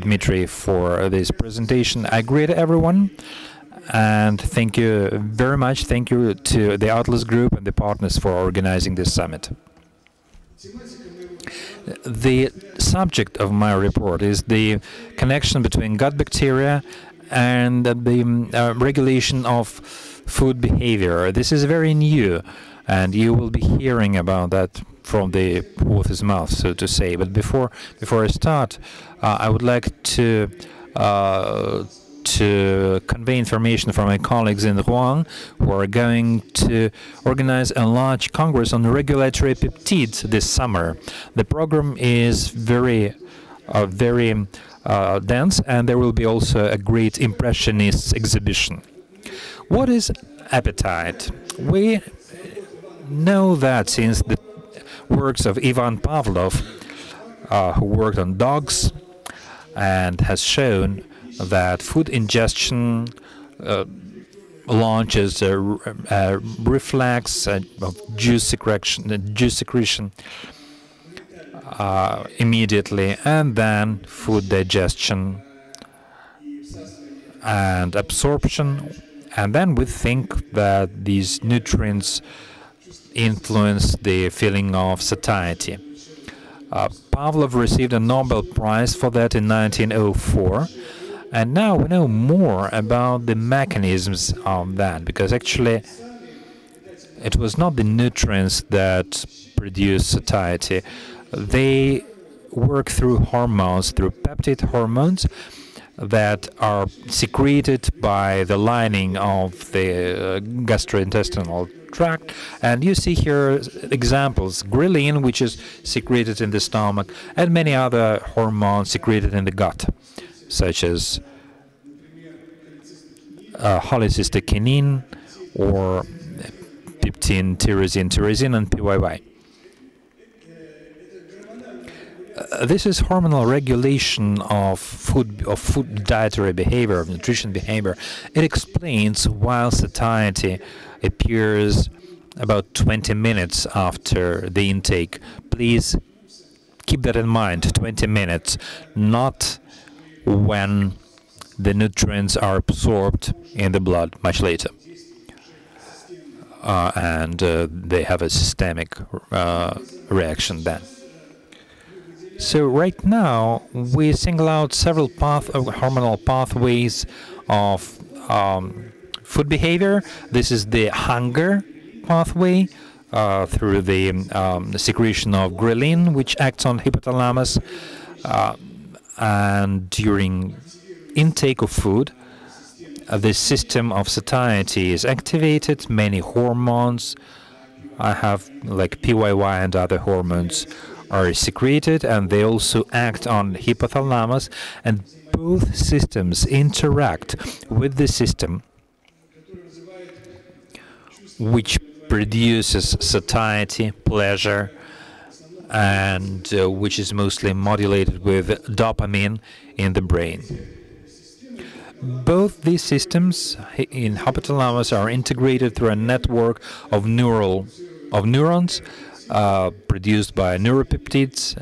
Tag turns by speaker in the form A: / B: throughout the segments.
A: Dmitry, for this presentation. I greet everyone, and thank you very much. Thank you to the Atlas Group and the partners for organizing this summit. The subject of my report is the connection between gut bacteria and the regulation of food behavior. This is very new, and you will be hearing about that from the author's mouth, so to say. But before I start, I would like to convey information from my colleagues in Rouen, who are going to organize a large congress on regulatory peptides this summer. The program is very dense, and there will be also a great impressionists exhibition. What is appetite? We know that since the works of Ivan Pavlov, who worked on dogs and has shown that food ingestion launches a reflex of juice secretion immediately, and then food digestion and absorption, and then we think that these nutrients influence the feeling of satiety. Pavlov received a Nobel Prize for that in 1904, and now we know more about the mechanisms of that, because actually it was not the nutrients that produce satiety. They work through hormones, through peptide hormones that are secreted by the lining of the gastro-intestinal tract. And you see here examples: ghrelin, which is secreted in the stomach, and many other hormones secreted in the gut, such as cholecystokinin or peptine, tyrosine, and PYY. This is hormonal regulation of food dietary behavior, of nutrition behavior. It explains why satiety appears about 20 minutes after the intake. Please keep that in mind, 20 minutes, not when the nutrients are absorbed in the blood much later. And they have a systemic reaction then. So right now, we single out several hormonal pathways of food behavior. This is the hunger pathway through the secretion of ghrelin, which acts on hypothalamus. And during intake of food, the system of satiety is activated. Many hormones, like PYY and other hormones, are secreted, and they also act on hypothalamus, and both systems interact with the system which produces satiety, pleasure, and which is mostly modulated with dopamine in the brain. Both these systems in hypothalamus are integrated through a network of neurons produced by neuropeptides,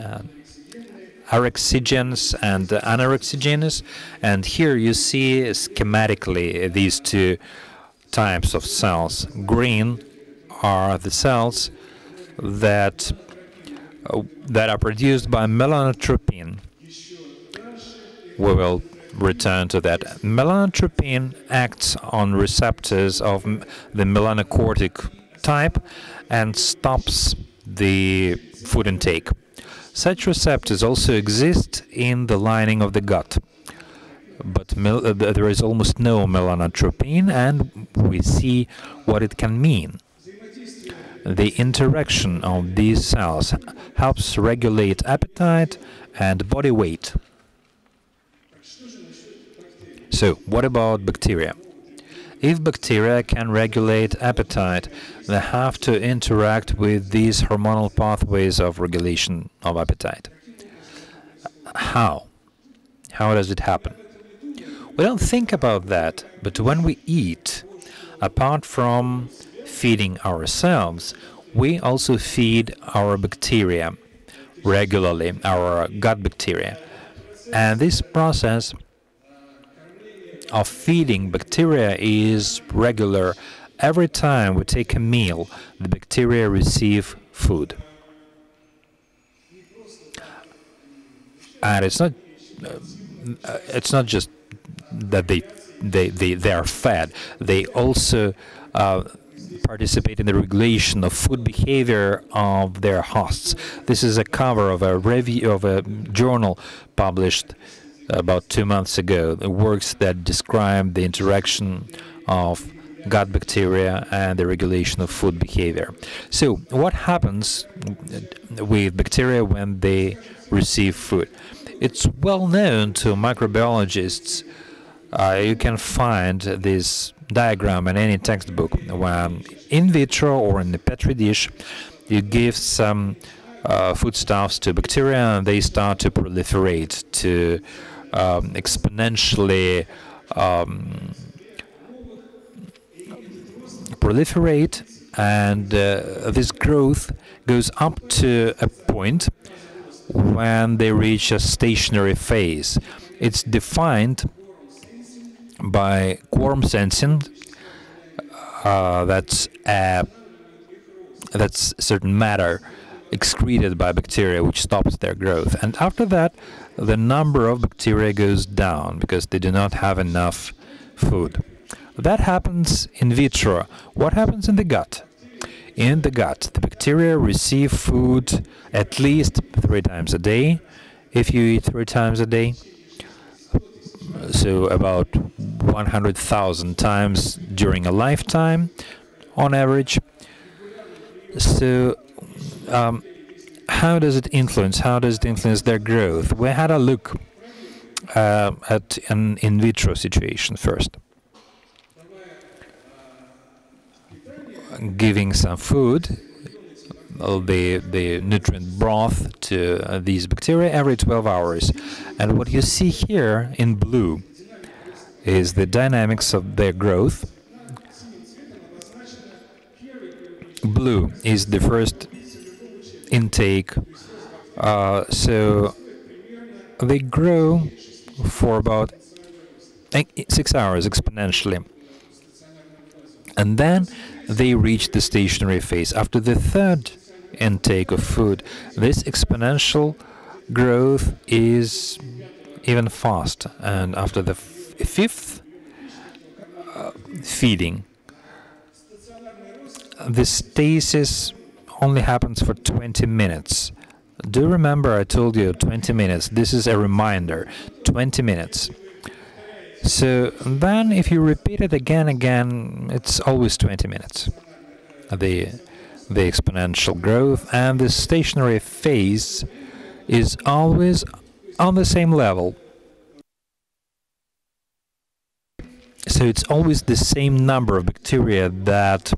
A: arexigens and anorexogenous. And here you see schematically these two types of cells. Green are the cells that are produced by melanotropin. We will return to that. Melanotropin acts on receptors of the melanocortic type and stops the food intake. Such receptors also exist in the lining of the gut, but there is almost no melanotropin, and we see what it can mean. The interaction of these cells helps regulate appetite and body weight. So, what about bacteria? If bacteria can regulate appetite, they have to interact with these hormonal pathways of regulation of appetite. How? How does it happen? We don't think about that, but when we eat, apart from feeding ourselves, we also feed our bacteria regularly, our gut bacteria. And this process of feeding bacteria is regular. Every time we take a meal, the bacteria receive food. And it's not just that they are fed. They also participate in the regulation of food behavior of their hosts. This is a cover of a review of a journal published about 2 months ago. The works that describe the interaction of gut bacteria and the regulation of food behavior. So, what happens with bacteria when they receive food? It's well known to microbiologists. You can find this diagram in any textbook. When in vitro or in a petri dish, you give some foodstuffs to bacteria, and they start to proliferate, to exponentially proliferate, and this growth goes up to a point when they reach a stationary phase. It's defined by quorum sensing. That's certain matter excreted by bacteria which stops their growth. And after that, the number of bacteria goes down because they do not have enough food. That happens in vitro. What happens in the gut? In the gut, the bacteria receive food at least 3 times a day. If you eat 3 times a day, so about 100,000 times during a lifetime on average. So how does it influence? How does it influence their growth? We had a look at an in vitro situation first. Giving some food, the nutrient broth, to these bacteria every 12 hours. And what you see here in blue is the dynamics of their growth. Blue is the first intake, so they grow for about 6 hours exponentially. And then they reach the stationary phase. After the 3rd intake of food, this exponential growth is even fast. And after the 5th feeding, the stasis only happens for 20 minutes. Do remember I told you 20 minutes. This is a reminder. 20 minutes. So then if you repeat it again, it's always 20 minutes. The exponential growth, and the stationary phase is always on the same level. So it's always the same number of bacteria that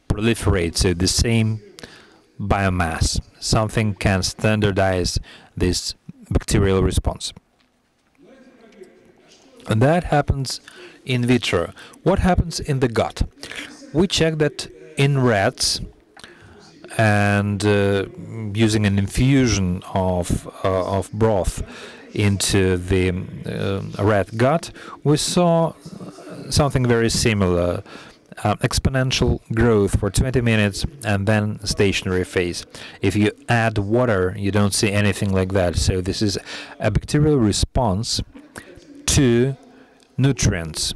A: proliferate, so the same biomass. Something can standardize this bacterial response. And that happens in vitro. What happens in the gut? We check that in rats, and using an infusion of broth into the rat gut, we saw something very similar. Exponential growth for 20 minutes and then stationary phase. If you add water, you don't see anything like that. So this is a bacterial response to nutrients.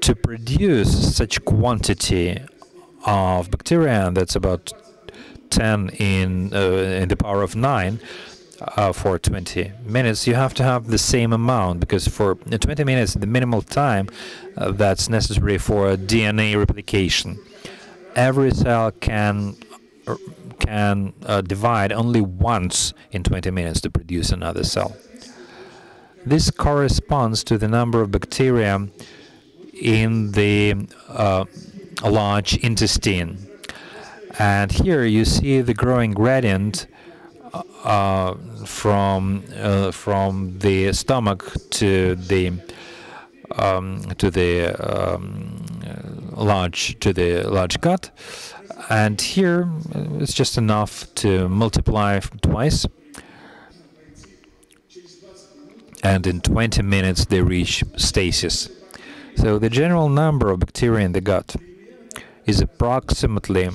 A: To produce such quantity of bacteria, that's about 10 in the power of 9, for 20 minutes, you have to have the same amount, because for 20 minutes, the minimal time that's necessary for DNA replication. Every cell can divide only once in 20 minutes to produce another cell. This corresponds to the number of bacteria in the large intestine. And here you see the growing gradient from the stomach to the large gut, And here it's just enough to multiply twice, and in 20 minutes they reach stasis. So the general number of bacteria in the gut is approximately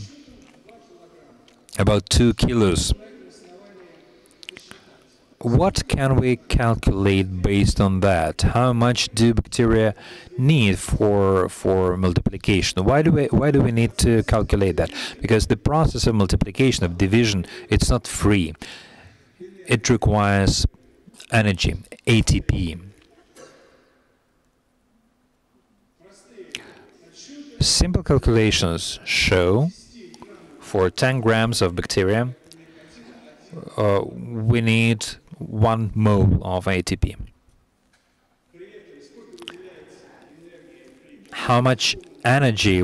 A: about 2 kilos. What can we calculate based on that? How much do bacteria need for multiplication? Why do we need to calculate that? Because the process of multiplication, of division, it's not free. It requires energy, ATP. Simple calculations show for 10 grams of bacteria we need 1 mole of ATP. How much energy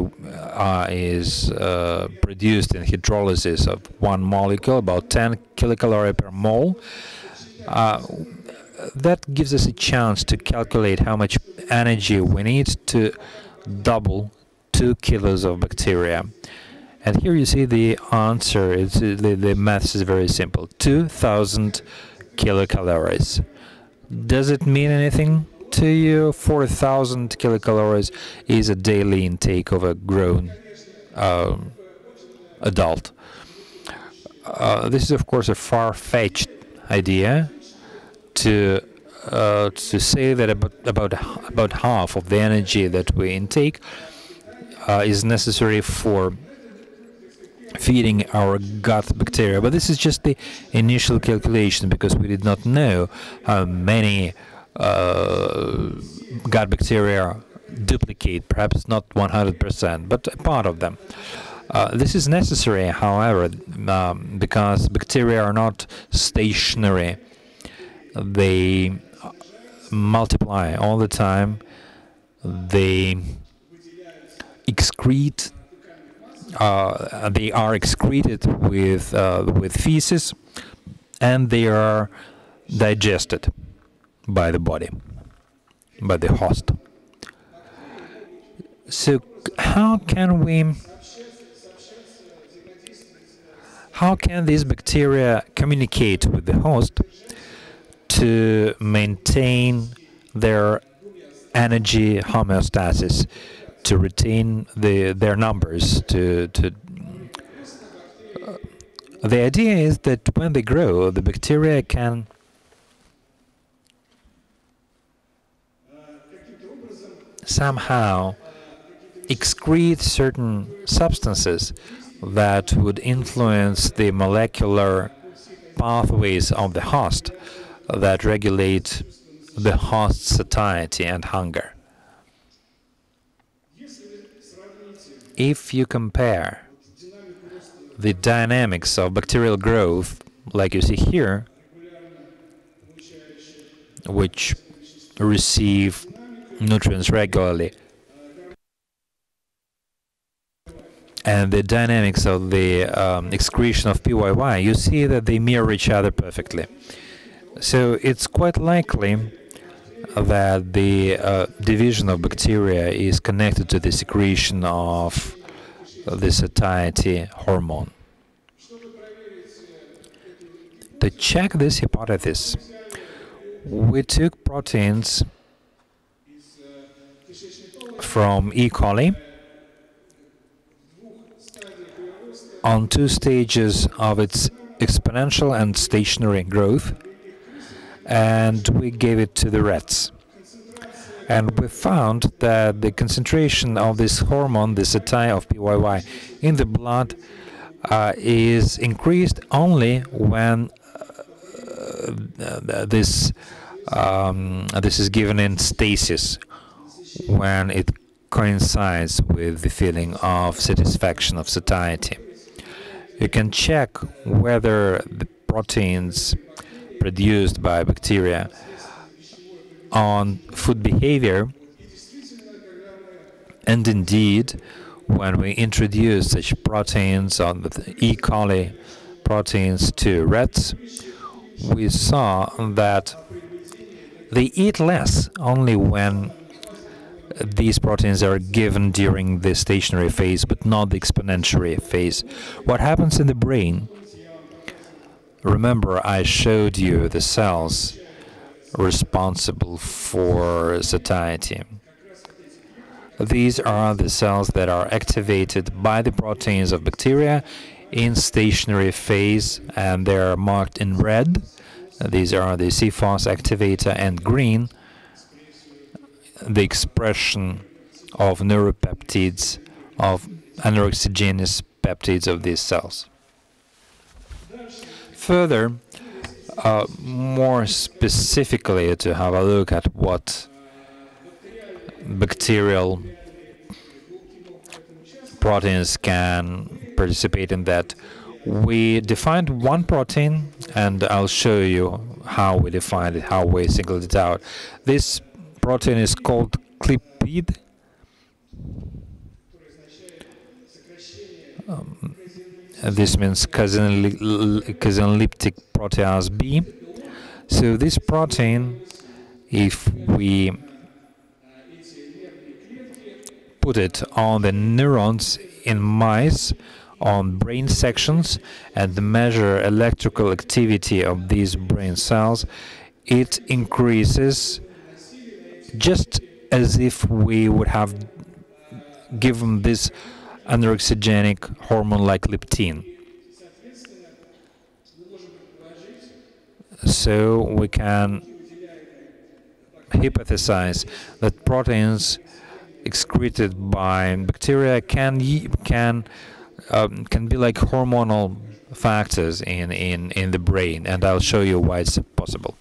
A: is produced in hydrolysis of one molecule? About 10 kilocalories per mole. That gives us a chance to calculate how much energy we need to double 2 kilos of bacteria. And here you see the answer. The math is very simple. 2,000 kilocalories. Does it mean anything to you? 4,000 kilocalories is a daily intake of a grown adult. This is, of course, a far-fetched idea to say that about half of the energy that we intake is necessary for feeding our gut bacteria. But this is just the initial calculation, because we did not know how many gut bacteria duplicate, perhaps not 100%, but a part of them. This is necessary, however, because bacteria are not stationary. They multiply all the time. They excrete. They are excreted with feces, and they are digested by the body, by the host. So how can these bacteria communicate with the host to maintain their energy homeostasis, to retain their numbers? The idea is that when they grow, the bacteria can somehow excrete certain substances that would influence the molecular pathways of the host that regulate the host's satiety and hunger. If you compare the dynamics of bacterial growth, like you see here, which receive nutrients regularly, and the dynamics of the excretion of PYY, you see that they mirror each other perfectly. So it's quite likely that the division of bacteria is connected to the secretion of the satiety hormone. To check this hypothesis, we took proteins from E. coli on 2 stages of its exponential and stationary growth, and we gave it to the rats. And we found that the concentration of this hormone, the satiety of PYY, in the blood is increased only when this is given in stasis, when it coincides with the feeling of satisfaction of satiety. You can check whether the proteins produced by bacteria on food behavior, and indeed, when we introduce such proteins on the E. coli proteins to rats, we saw that they eat less only when these proteins are given during the stationary phase, but not the exponential phase. What happens in the brain? Remember, I showed you the cells responsible for satiety. These are the cells that are activated by the proteins of bacteria in stationary phase, and they are marked in red. These are the CFOS activator, and green, the expression of neuropeptides, of anorexigenous peptides of these cells. Further, more specifically, to have a look at what bacterial proteins can participate in that, we defined one protein, and I'll show you how we defined it, how we singled it out. This protein is called clipid. This means caseinolytic protease B. So this protein, if we put it on the neurons in mice, on brain sections, and measure electrical activity of these brain cells, it increases just as if we would have given this anorexigenic hormone like leptin. So we can hypothesize that proteins excreted by bacteria can be like hormonal factors in the brain, and I'll show you why it's possible.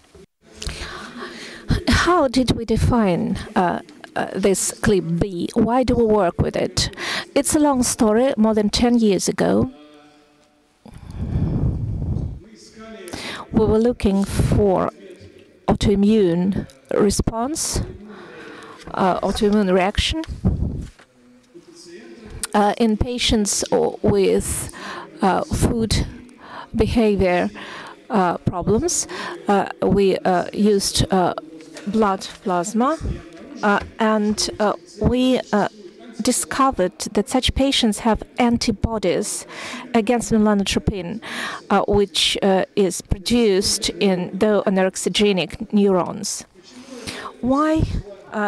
B: How did we define this clip B? Why do we work with it? It's a long story. More than 10 years ago, we were looking for autoimmune response, autoimmune reaction in patients with food behavior problems. We used blood plasma, and we discovered that such patients have antibodies against melanotropion, which is produced in the anorexigenic neurons. Why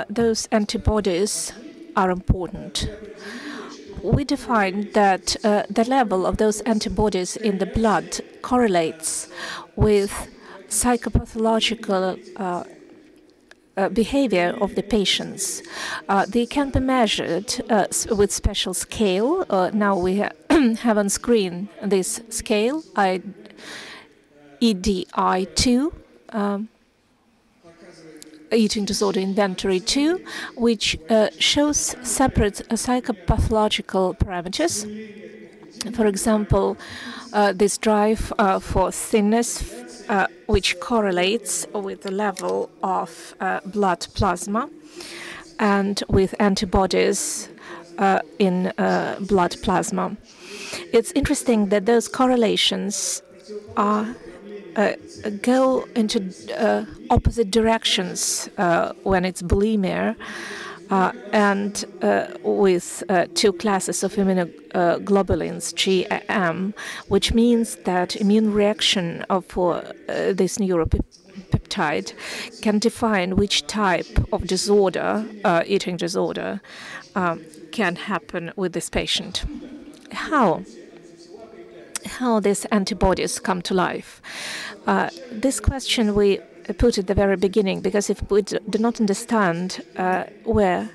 B: those antibodies are important? We defined that the level of those antibodies in the blood correlates with psychopathological behavior of the patients. They can be measured with special scale. Now we have on screen this scale, EDI2, Eating Disorder Inventory 2, which shows separate psychopathological parameters. For example, this drive for thinness, which correlates with the level of blood plasma and with antibodies in blood plasma. It's interesting that those correlations go into opposite directions when it's bulimia, and with two classes of immunoglobulins, G and M, which means that immune reaction for this neuropeptide can define which type of disorder, eating disorder, can happen with this patient. How these antibodies come to life? This question we put at the very beginning, because if we do not understand where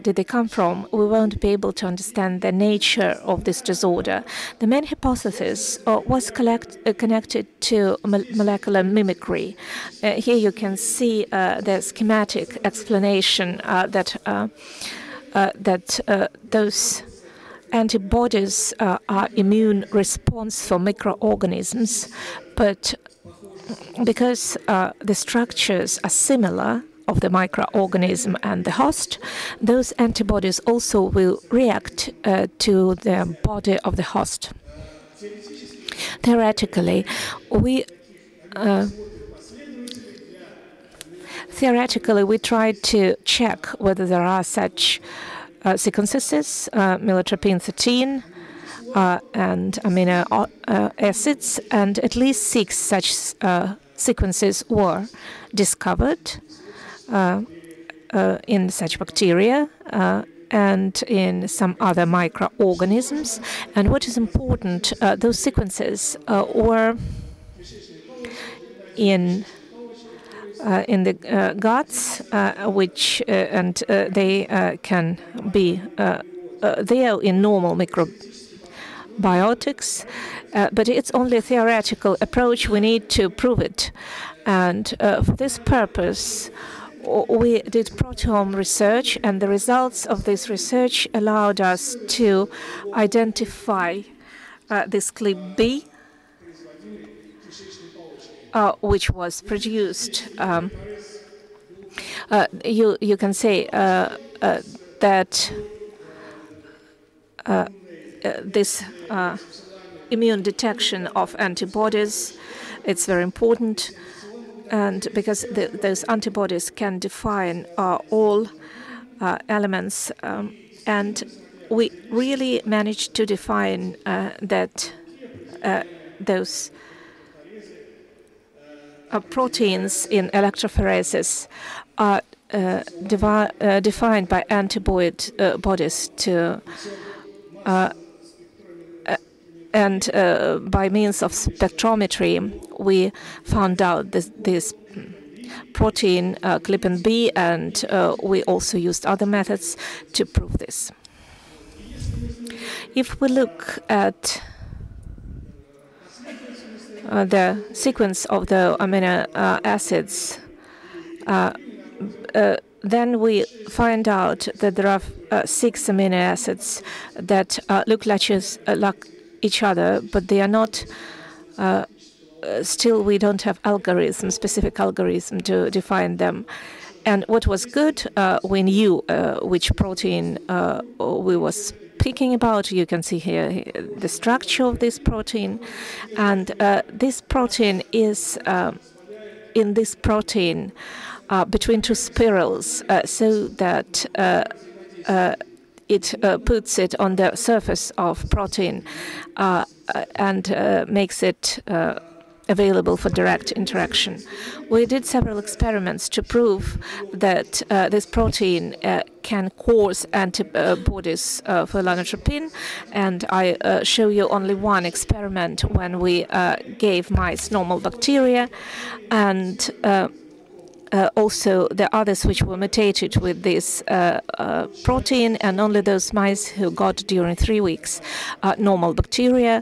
B: did they come from, we won't be able to understand the nature of this disorder. The main hypothesis was connected to molecular mimicry. Here you can see the schematic explanation that those antibodies are immune response for microorganisms, but because the structures are similar of the microorganism and the host, those antibodies also will react to the body of the host. Theoretically, we theoretically, we tried to check whether there are such sequences, militropin 13 and amino acids, and at least 6 such sequences were discovered in such bacteria and in some other microorganisms. And what is important, those sequences were in the guts, which and they can be there in normal microbiotics, but it's only a theoretical approach. We need to prove it, and for this purpose, we did proteome research, and the results of this research allowed us to identify this clip B, which was produced. You can say that this immune detection of antibodies, it's very important, and because those antibodies can define all elements, and we really managed to define that those proteins in electrophoresis are defined by antibodies to and by means of spectrometry, we found out this protein clipin B, and we also used other methods to prove this. If we look at the sequence of the amino acids, then we find out that there are 6 amino acids that look like each other, but they are not. Still, we don't have specific algorithm to define them. And what was good, we knew which protein we were speaking about. You can see here the structure of this protein, and this protein is in this protein between 2 spirals, so that it puts it on the surface of protein and makes it available for direct interaction. We did several experiments to prove that this protein can cause antibodies for lanotropin, and I show you only one experiment when we gave mice normal bacteria, and also the others which were mutated with this protein, and only those mice who got during 3 weeks normal bacteria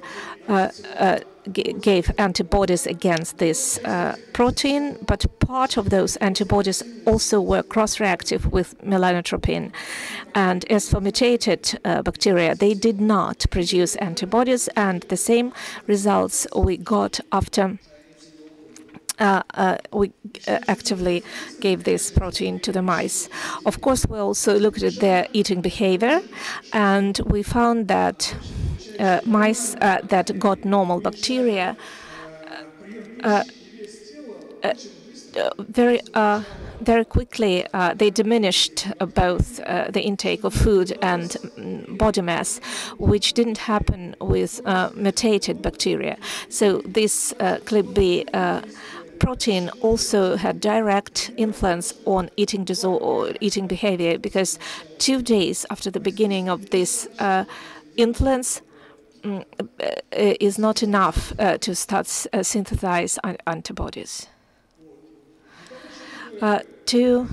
B: gave antibodies against this protein, but part of those antibodies also were cross-reactive with melanotropin. And as for mutated bacteria, they did not produce antibodies, and the same results we got after we actively gave this protein to the mice. Of course, we also looked at their eating behavior, and we found that mice that got normal bacteria very quickly they diminished both the intake of food and body mass, which didn't happen with mutated bacteria. So this CLIP-B protein also had direct influence on eating behavior, because 2 days after the beginning of this influence is not enough to start synthesize antibodies. To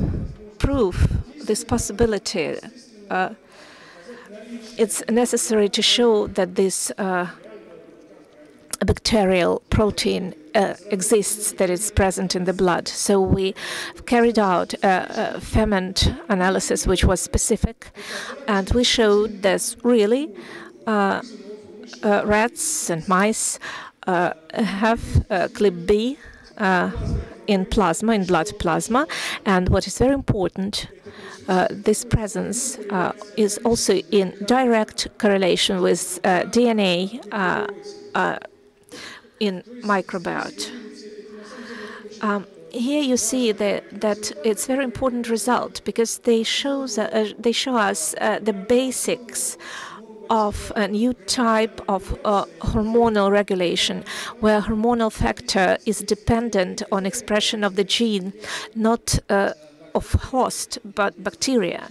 B: prove this possibility, it's necessary to show that this bacterial protein exists, that it's present in the blood. So we carried out a ferment analysis which was specific, and we showed that really rats and mice have CLIP-B in plasma, in blood plasma, and what is very important, this presence is also in direct correlation with DNA in microbiota. here you see that it's a very important result because they show us the basics of a new type of hormonal regulation, where hormonal factor is dependent on expression of the gene, not of host, but bacteria.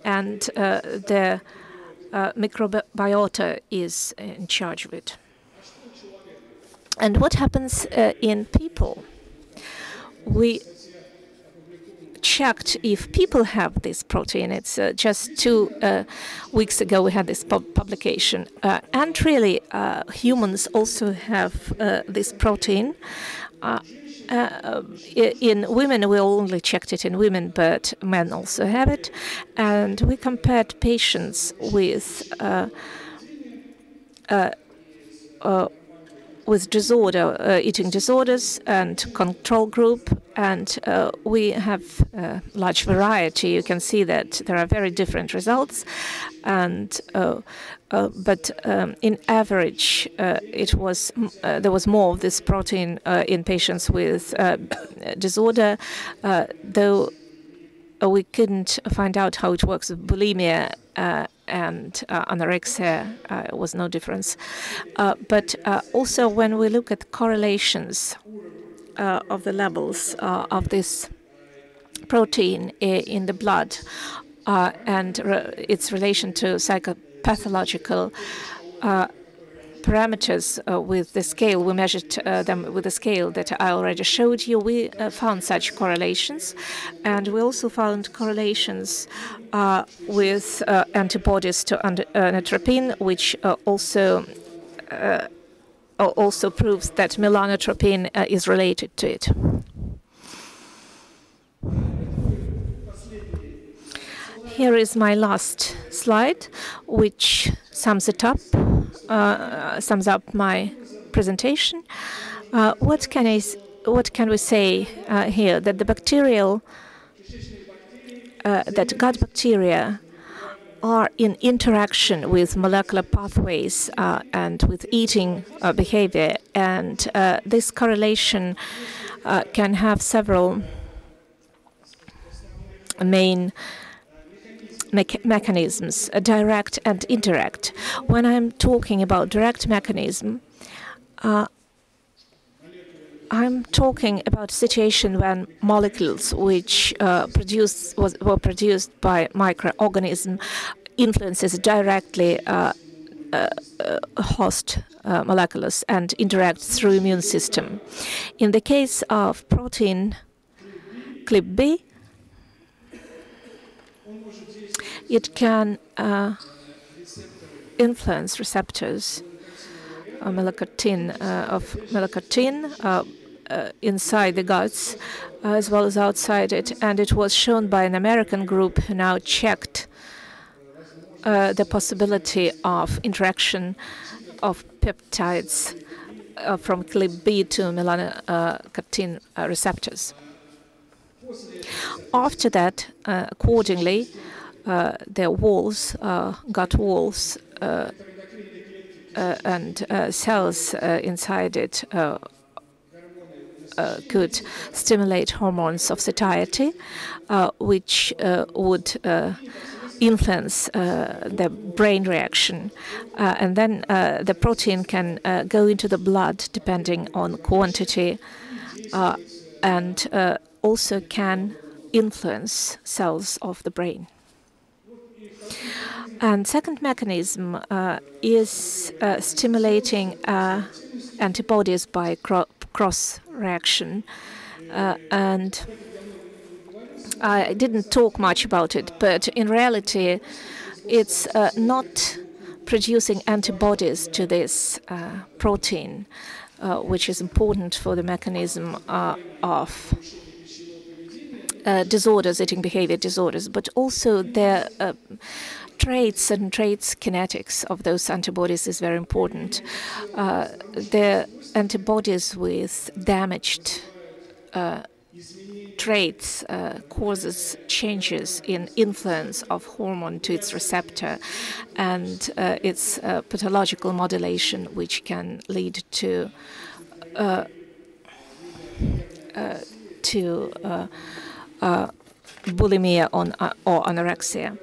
B: And the microbiota is in charge of it. And what happens in people? We checked if people have this protein. It's just 2 weeks ago we had this publication. And really, humans also have this protein. In women, we only checked it in women, but men also have it. And we compared patients with eating disorders and control group, and we have a large variety. You can see that there are very different results, and but in average, there was more of this protein in patients with disorder, though we couldn't find out how it works with bulimia and anorexia. Was no difference. But also when we look at correlations of the levels of this protein in the blood and its relation to psychopathological parameters with the scale, we measured them with the scale that I already showed you. We found such correlations, and we also found correlations with antibodies to nitropin, which also proves that melanotropin is related to it. Here is my last slide, which sums it up. Sums up my presentation. What can we say here? That the that gut bacteria are in interaction with molecular pathways and with eating behavior, and this correlation can have several main mechanisms, direct and indirect. When I'm talking about direct mechanism, I'm talking about a situation when molecules which were produced by microorganism influences directly host molecules and interact through immune system. In the case of protein CLIP-B, it can influence receptors of melanocortin inside the guts as well as outside it. And it was shown by an American group who now checked the possibility of interaction of peptides from CLIP-B to melanocortin receptors. After that, accordingly, their walls, gut walls, and cells inside it could stimulate hormones of satiety, which would influence the brain reaction. And then the protein can go into the blood depending on quantity and also can influence cells of the brain. And second mechanism is stimulating antibodies by cross reaction. And I didn't talk much about it, but in reality, it's not producing antibodies to this protein, which is important for the mechanism of disorders, eating behavior disorders, but also their certain traits, kinetics of those antibodies is very important. The antibodies with damaged traits causes changes in influence of hormone to its receptor and its pathological modulation, which can lead to to bulimia or anorexia.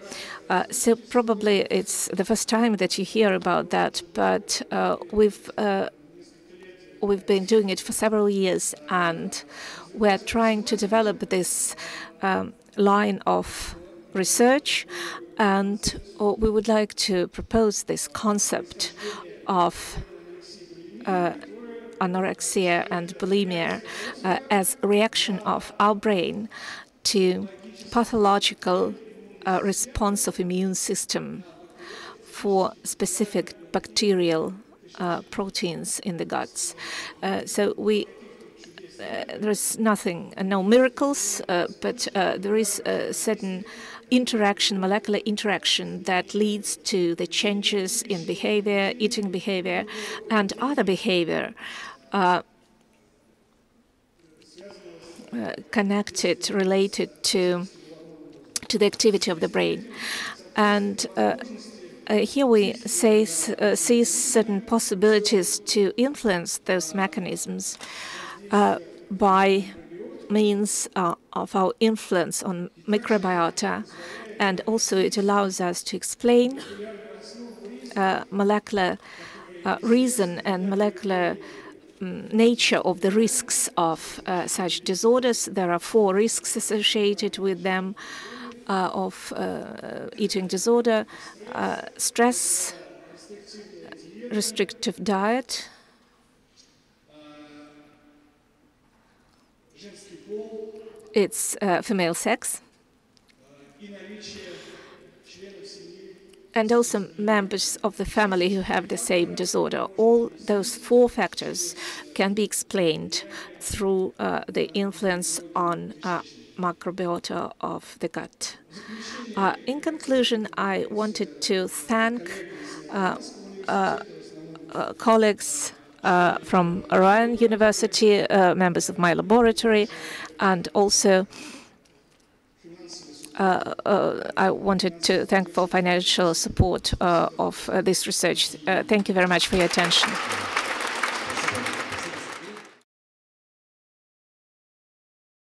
B: So probably it's the first time that you hear about that, but we've been doing it for several years, and we're trying to develop this line of research, and we would like to propose this concept of anorexia and bulimia as a reaction of our brain to pathological response of immune system for specific bacterial proteins in the guts. So there is nothing, no miracles, but there is a certain interaction, molecular interaction, that leads to the changes in behavior, eating behavior, and other behavior connected, related to the activity of the brain. And here we see certain possibilities to influence those mechanisms by means of our influence on microbiota, and also it allows us to explain molecular reason and molecular nature of the risks of such disorders. There are 4 risks associated with them of eating disorder: stress, restrictive diet, it's female sex, and also members of the family who have the same disorder. All those 4 factors can be explained through the influence on microbiota of the gut. In conclusion, I wanted to thank colleagues from Rouen University, members of my laboratory, and also I wanted to thank for financial support of this research. Thank you very much for your attention.